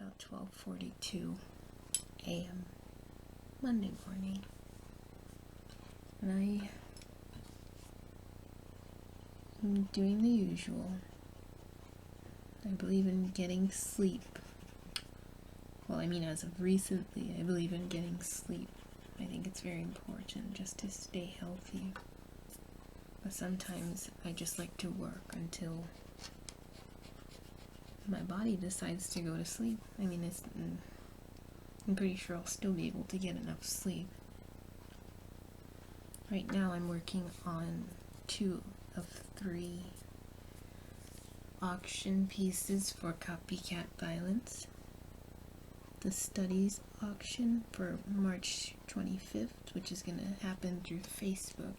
about 12:42 a.m. Monday morning, and I am doing the usual. I believe in getting sleep. Well, I mean, as of recently, I believe in getting sleep. I think it's very important just to stay healthy. But sometimes I just like to work until my body decides to go to sleep. I mean, I'm pretty sure I'll still be able to get enough sleep. Right now I'm working on 2 of 3 auction pieces for copycat violence. The studies auction for March 25th, which is going to happen through Facebook.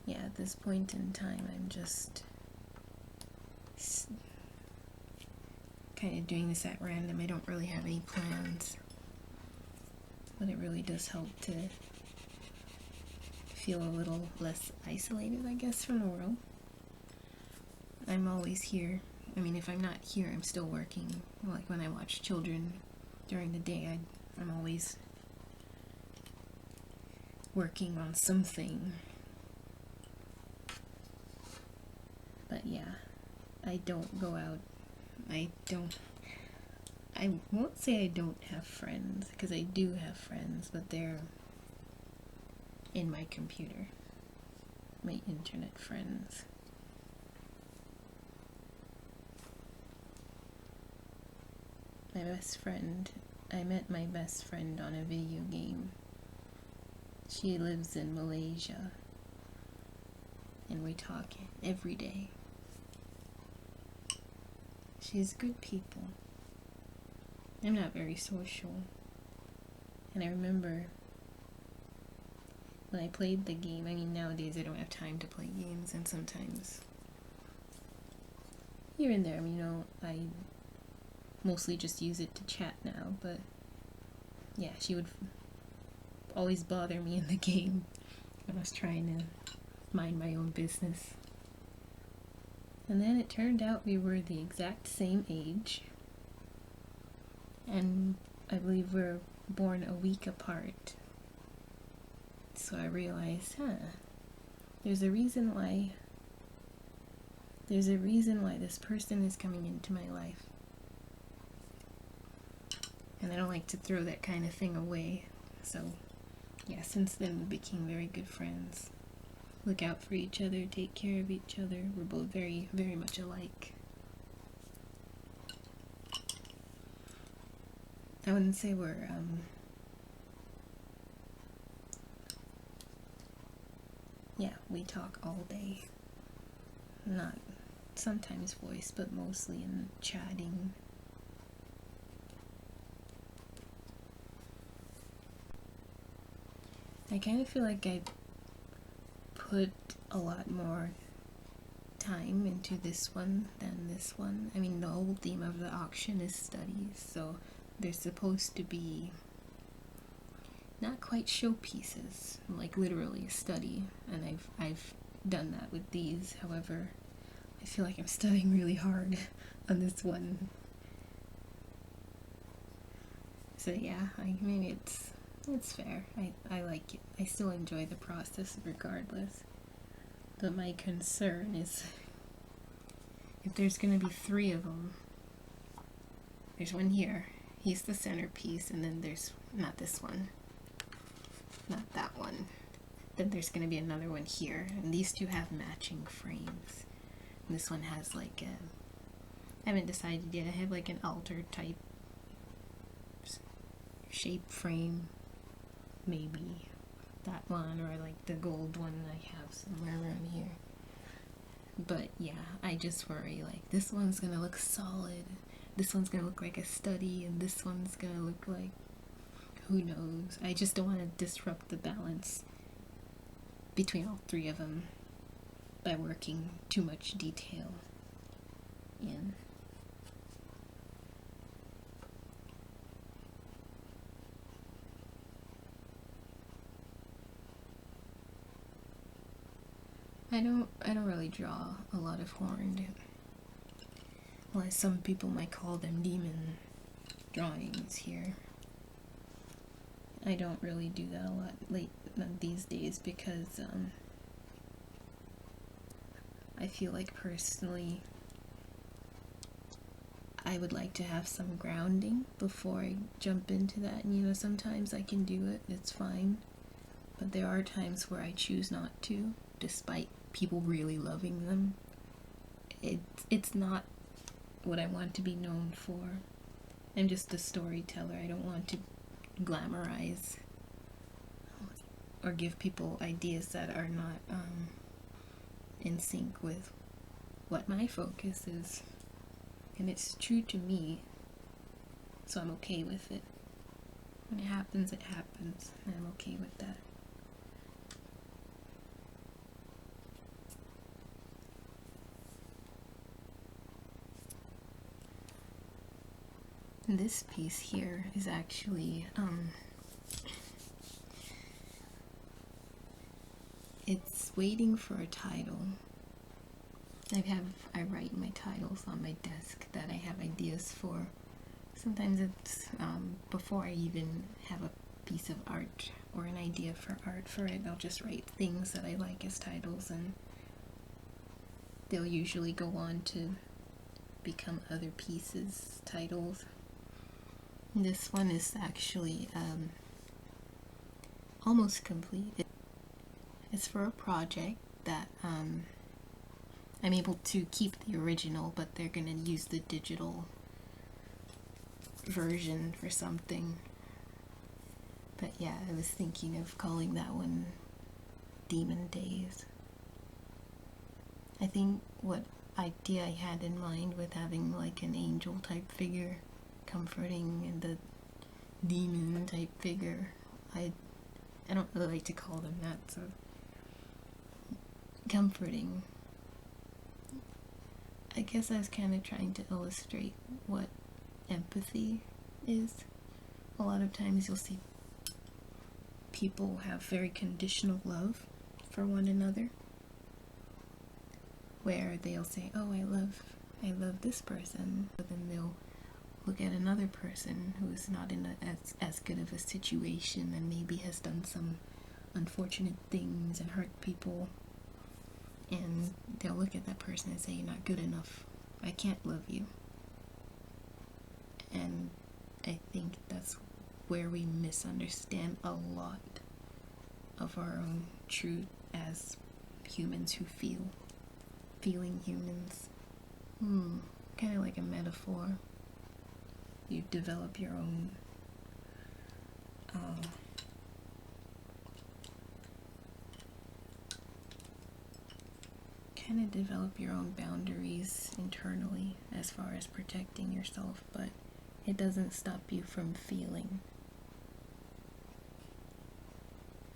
Yeah, at this point in time, I'm just kind of doing this at random. I don't really have any plans, but it really does help to feel a little less isolated, I guess, from the world. I'm always here. I mean, if I'm not here, I'm still working. Like when I watch children during the day, I'm always working on something. But yeah, I don't go out. I won't say I don't have friends, because I do have friends, but they're in my computer, my internet friends. My best friend, I met my best friend on a video game. She lives in Malaysia, and we talk every day. She's good people. I'm not very social. And I remember when I played the game, I mean, nowadays I don't have time to play games, and sometimes here and there, you know, I mostly just use it to chat now, but yeah, she would always bother me in the game when I was trying to mind my own business. And then it turned out we were the exact same age, and I believe we're born a week apart. So I realized, there's a reason why this person is coming into my life. And I don't like to throw that kind of thing away. So yeah, since then we became very good friends. Look out for each other, take care of each other. We're both very, very much alike. I wouldn't say we're, yeah, we talk all day. Not sometimes voice, but mostly in chatting. I kind of feel like I put a lot more time into this one than this one. I mean, the whole theme of the auction is studies, so they're supposed to be not quite showpieces, like literally a study, and I've done that with these. However, I feel like I'm studying really hard on this one. So yeah, maybe it's fair. I like it. I still enjoy the process regardless. But my concern is if there's gonna be 3 of them. There's one here. He's the centerpiece, and then there's not this one. Not that one. Then there's gonna be another one here, and these 2 have matching frames. And this one has like I haven't decided yet. I have like an altar type shape frame. Maybe that one, or like the gold one I have somewhere around here. But yeah, I just worry like this one's gonna look solid, this one's gonna look like a study, and this one's gonna look like who knows. I just don't want to disrupt the balance between all 3 of them by working too much detail in. I don't really draw a lot of horned, well, some people might call them demon drawings here. I don't really do that a lot these days because I feel like personally I would like to have some grounding before I jump into that. And you know, sometimes I can do it, it's fine. But there are times where I choose not to, despite people really loving them. It's not what I want to be known for. I'm just a storyteller. I don't want to glamorize or give people ideas that are not in sync with what my focus is. And it's true to me, so I'm okay with it. When it happens, it happens, and I'm okay with that. This piece here is actually, it's waiting for a title. I write my titles on my desk that I have ideas for. Sometimes it's before I even have a piece of art or an idea for art for it, I'll just write things that I like as titles, and they'll usually go on to become other pieces' titles. This one is actually almost complete. It's for a project that I'm able to keep the original, but they're gonna use the digital version for something. But yeah, I was thinking of calling that one Demon Days. I think what idea I had in mind with having like an angel type figure comforting and the demon type figure, I don't really like to call them that, so comforting. I guess I was kind of trying to illustrate what empathy is. A lot of times you'll see people have very conditional love for one another, where they'll say, oh, I love this person, but then they'll look at another person who is not in as good of a situation and maybe has done some unfortunate things and hurt people, and they'll look at that person and say, you're not good enough, I can't love you. And I think that's where we misunderstand a lot of our own truth as humans who feeling humans. Kind of like a metaphor. You develop your own boundaries internally as far as protecting yourself, but it doesn't stop you from feeling.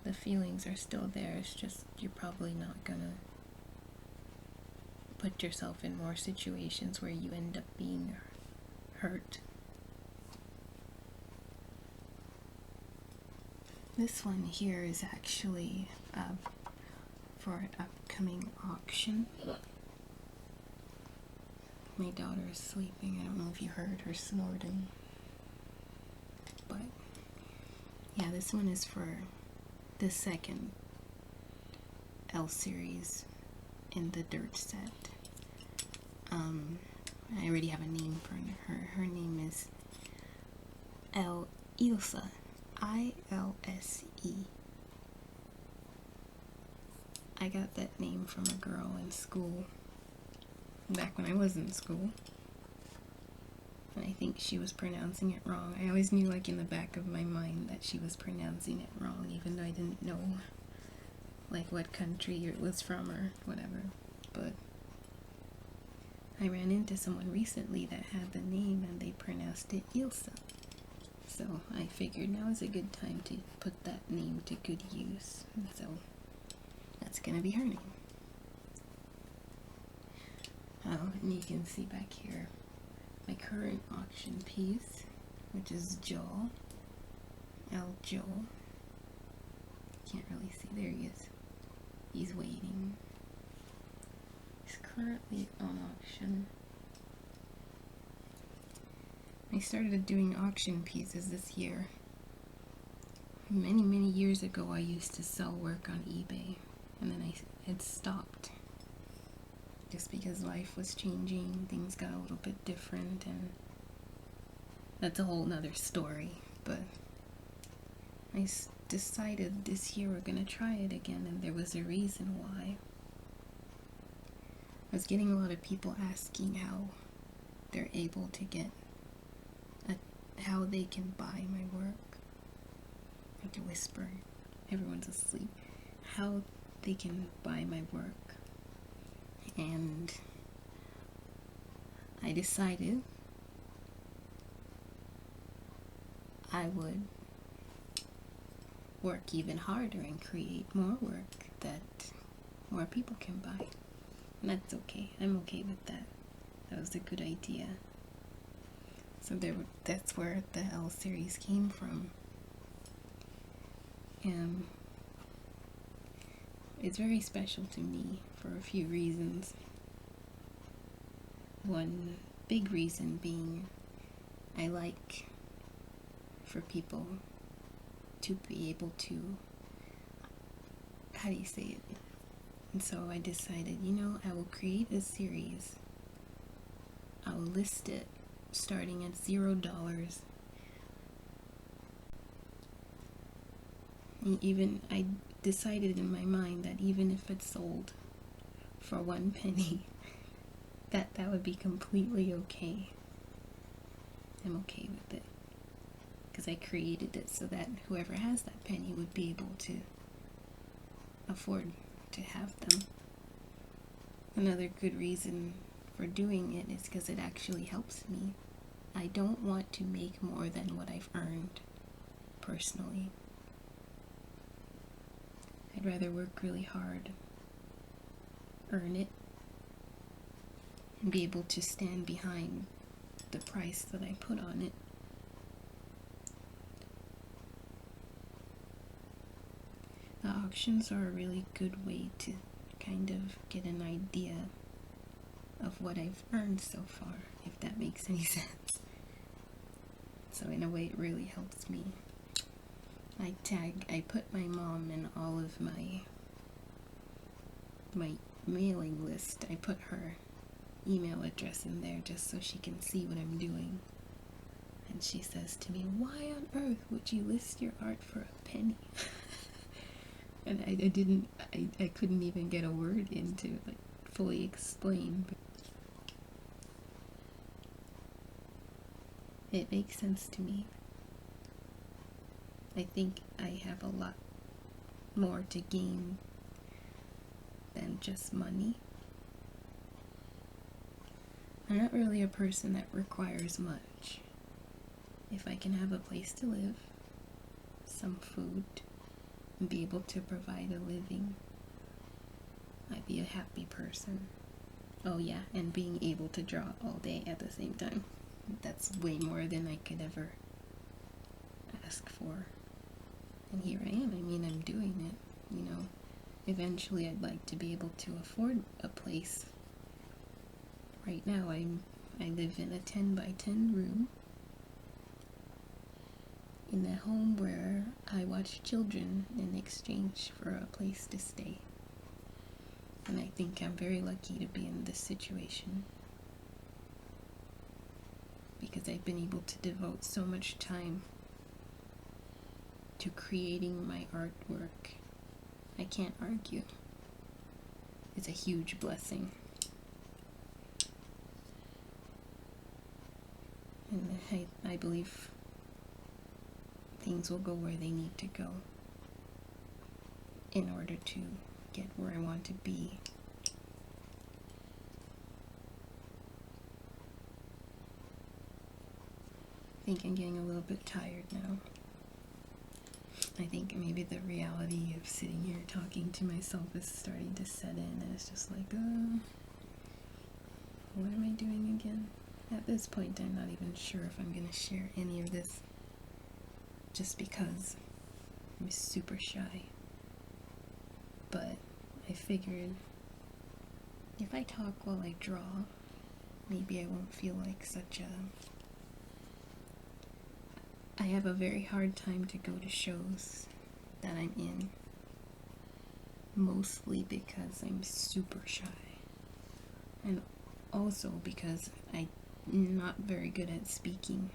The feelings are still there, it's just you're probably not gonna put yourself in more situations where you end up being hurt. This one here is actually for an upcoming auction. My daughter is sleeping. I don't know if you heard her snorting. But yeah, this one is for the second L series in the dirt set. I already have a name for her. Her name is Ilse. I-L-S-E. I got that name from a girl in school back when I was in school, and I think she was pronouncing it wrong. I always knew, like, in the back of my mind that she was pronouncing it wrong, even though I didn't know like what country it was from or whatever. But I ran into someone recently that had the name and they pronounced it Ilse. So I figured now is a good time to put that name to good use. And so that's gonna be her name. Oh, and you can see back here my current auction piece, which is Joel. Joel. Can't really see. There he is. He's waiting. currently on auction. I started doing auction pieces this year. Many years ago I used to sell work on eBay, and then I had stopped. Just because life was changing, things got a little bit different, and that's a whole nother story. But I decided this year we're gonna try it again, and there was a reason why. I was getting a lot of people asking how they're able to get, how they can buy my work. I have to whisper, everyone's asleep. How they can buy my work. And I decided I would work even harder and create more work that more people can buy. And that's okay. I'm okay with that. That was a good idea. So that's where the L series came from. And it's very special to me for a few reasons. One big reason being I like for people to be able to, how do you say it? And so I decided, I will create a series. I will list it starting at $0. Even I decided in my mind that even if it sold for 1 penny, that would be completely okay. I'm okay with it. Because I created it so that whoever has that penny would be able to afford to have them. Another good reason for doing it is because it actually helps me. I don't want to make more than what I've earned, personally. I'd rather work really hard, earn it, and be able to stand behind the price that I put on it. The auctions are a really good way to kind of get an idea of what I've earned so far, if that makes any sense. So in a way it really helps me. I put my mom in all of my mailing list. I put her email address in there just so she can see what I'm doing. And she says to me, "Why on earth would you list your art for a penny?" And I couldn't even get a word in to fully explain. But it makes sense to me. I think I have a lot more to gain than just money. I'm not really a person that requires much. If I can have a place to live, some food, and be able to provide a living, I'd be a happy person. Oh yeah, and being able to draw all day at the same time. That's way more than I could ever ask for. And here I am. I'm doing it, Eventually I'd like to be able to afford a place. Right now I live in a 10 by 10 room in a home where I watch children in exchange for a place to stay. And I think I'm very lucky to be in this situation, because I've been able to devote so much time to creating my artwork. I can't argue. It's a huge blessing. And I believe things will go where they need to go in order to get where I want to be. I think I'm getting a little bit tired now. I think maybe the reality of sitting here talking to myself is starting to set in, and it's just like, what am I doing again? At this point, I'm not even sure if I'm going to share any of this, just because I'm super shy. But I figured If I talk while I draw, maybe I won't feel like such a... I have a very hard time to go to shows that I'm in, mostly because I'm super shy, and also because I'm not very good at speaking.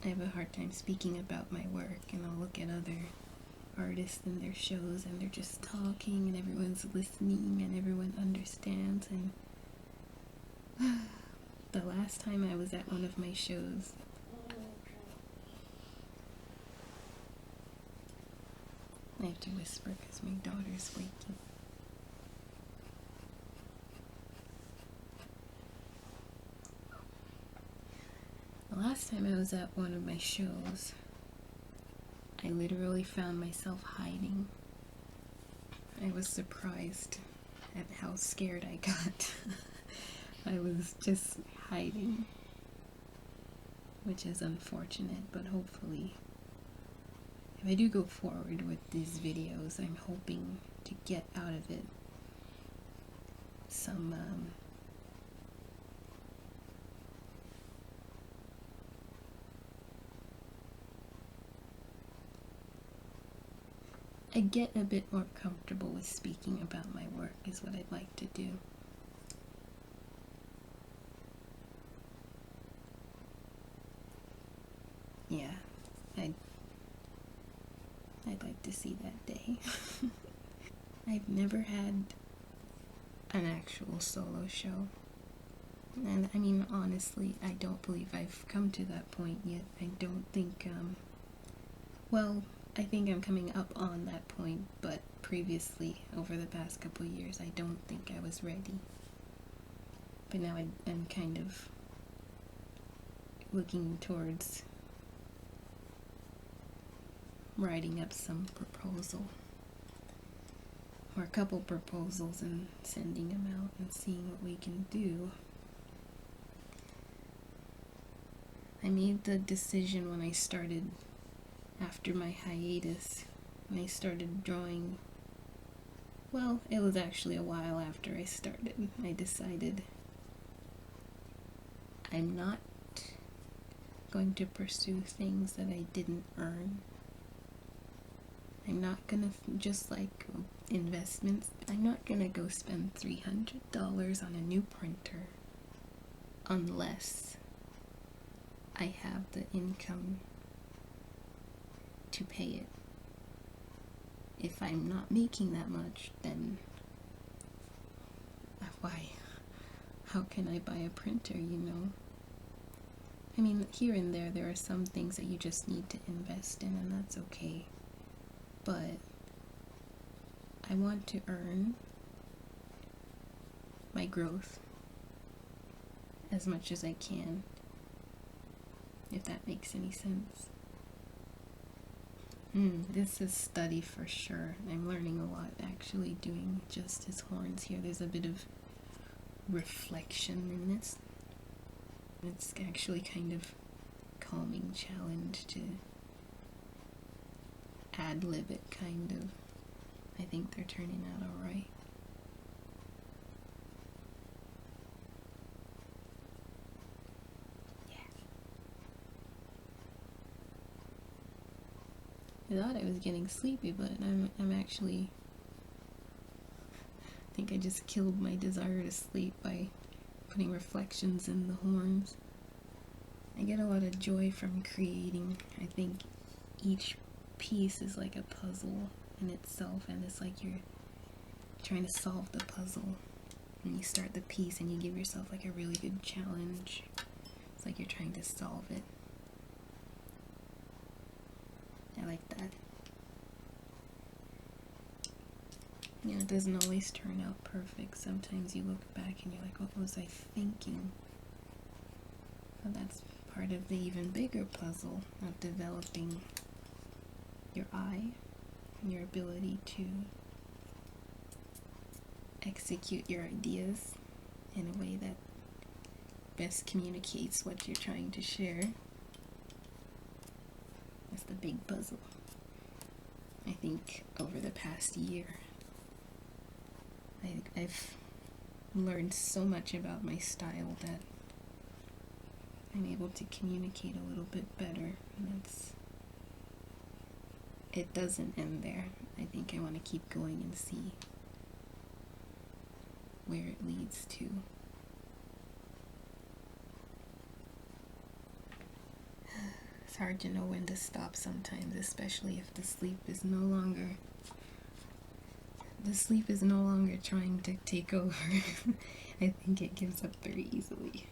I have a hard time speaking about my work, and I'll look at other artists and their shows, and they're just talking, and everyone's listening, and everyone understands, and the last time I was at one of my shows, I have to whisper because my daughter's waking. The last time I was at one of my shows, I literally found myself hiding. I was surprised at how scared I got. I was just hiding, which is unfortunate, but hopefully, if I do go forward with these videos, I'm hoping to get out of it some I get a bit more comfortable with speaking about my work is what I'd like to do. Yeah, I'd like to see that day. I've never had an actual solo show. And I mean, honestly, I don't believe I've come to that point yet. I don't think, well, I think I'm coming up on that point, but previously, over the past couple of years, I don't think I was ready. But now I'm kind of looking towards writing up some proposal, or a couple proposals, and sending them out and seeing what we can do. I made the decision when I started, after my hiatus, when I started drawing. Well, it was actually a while after I started. I decided I'm not going to pursue things that I didn't earn. I'm not gonna, just like investments, I'm not gonna go spend $300 on a new printer unless I have the income to pay it. If I'm not making that much, then why? How can I buy a printer, you know? I mean, here and there are some things that you just need to invest in, and that's okay. But I want to earn my growth as much as I can, if that makes any sense. This is study for sure. I'm learning a lot actually doing just his horns here. There's a bit of reflection in this. It's actually kind of calming challenge to ad-lib it, kind of. I think they're turning out alright. I thought I was getting sleepy, but I'm actually, I think I just killed my desire to sleep by putting reflections in the horns. I get a lot of joy from creating. I think each piece is like a puzzle in itself, and it's like you're trying to solve the puzzle, and you start the piece and you give yourself like a really good challenge. It's like you're trying to solve it. I like that. You know, it doesn't always turn out perfect. Sometimes you look back and you're like, what was I thinking? But that's part of the even bigger puzzle of developing your eye and your ability to execute your ideas in a way that best communicates what you're trying to share. That's the big puzzle. I think over the past year, I've learned so much about my style that I'm able to communicate a little bit better, and it doesn't end there. I think I want to keep going and see where it leads to. It's hard to know when to stop sometimes, especially if the sleep is no longer trying to take over. I think it gives up very easily,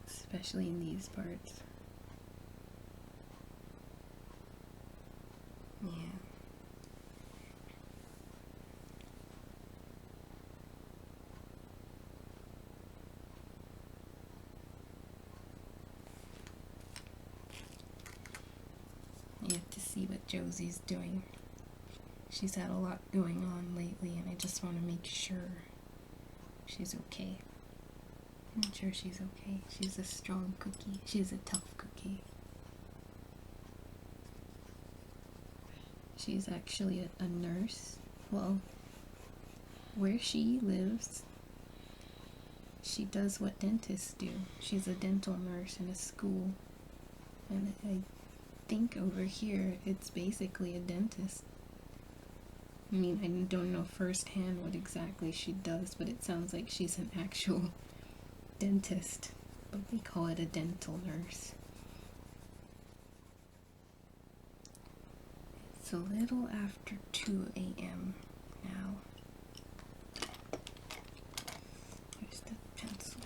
especially in these parts. Yeah. You have to see what Josie's doing. She's had a lot going on lately, and I just want to make sure she's okay. I'm sure she's okay. She's a strong cookie. She's a tough cookie. She's actually a nurse. Well, where she lives, she does what dentists do. She's a dental nurse in a school. And I think over here, it's basically a dentist. I mean, I don't know firsthand what exactly she does, but it sounds like she's an actual dentist. But they call it a dental nurse. It's a little after 2 a.m. now. Here's the pencil.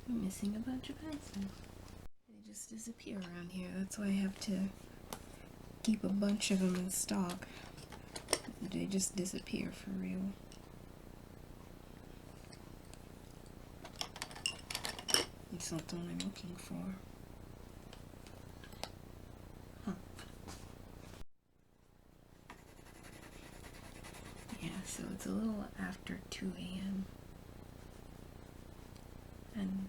I'm missing a bunch of pencils. They just disappear around here. That's why I have to keep a bunch of them in stock. They just disappear for real. It's not the one I'm looking for. Huh. Yeah, so it's a little after 2 a.m. And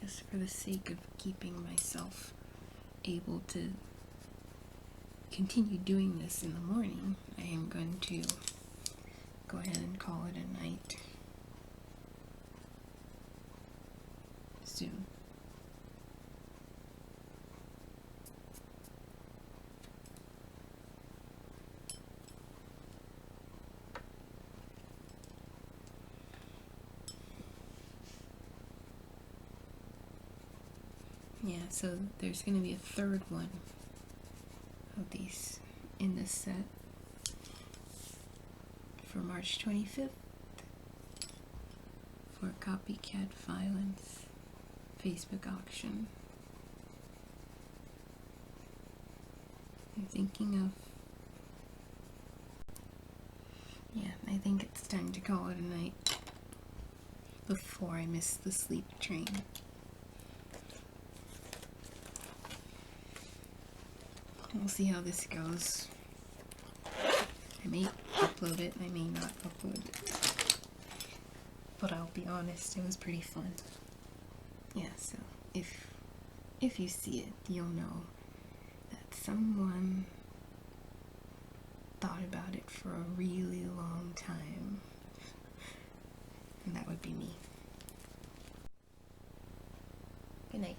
just for the sake of keeping myself able to continue doing this in the morning, I am going to go ahead and call it a night soon. Yeah, so there's going to be a third one of these in this set for March 25th for Copycat Violence Facebook auction. I'm thinking of... yeah, I think it's time to call it a night before I miss the sleep train. We'll see how this goes. I may upload it, I may not upload it. But I'll be honest, it was pretty fun. Yeah, so if you see it, you'll know that someone thought about it for a really long time. And that would be me. Good night.